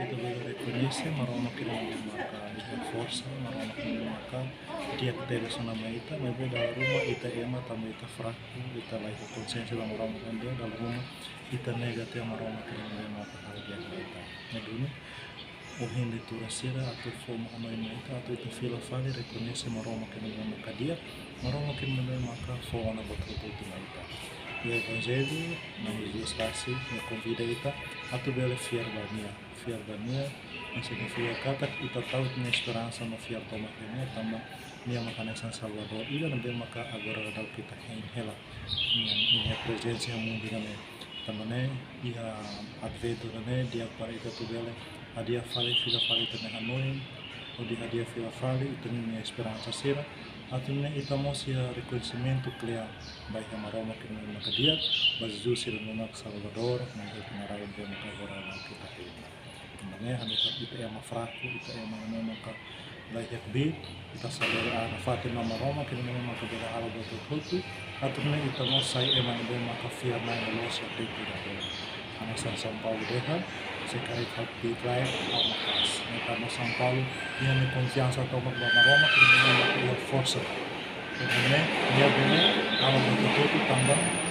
kita boleh reconhece maroma que não marca de força maroma que não marca dia que ter isso na meita mas da rumah ita ema também ita fraco ita lá com consciência da maroma que dia da rumah ita negativa maroma que não marca harga kita meduni o hindi turasira atau forma amai meita atau ita fila fali reconhece maroma que não marca dia maroma que não marca forma betul betul meita o Evangelho, na Jesus Kasih, me convida ita atau bela fiar bania, yang significa kata kita tahu punya esperança no fiar toma kenya tambah minha makanya San Salvador ila nabe maka agora dal kita hela minha presença mundo ne também ia advento ne dia para ita tu bela adia fale fila fale ita Hanoi o dia fila fale ita minha esperança sera atau ita mosia reconhecimento clear baik maroma que não dia mas Jesus sira no Salvador na ita narai be maka agora kita também ita é uma fraco ita é uma maka baik be ita saber a fatima maroma que não maka bela hala do tudo atau ita mosai é be maka fiar na loja de tudo ana São Paulo deha sekarang hati lain ao makas na São Paulo ia me confiança toma maroma que não maka força também dia bene hala do tudo também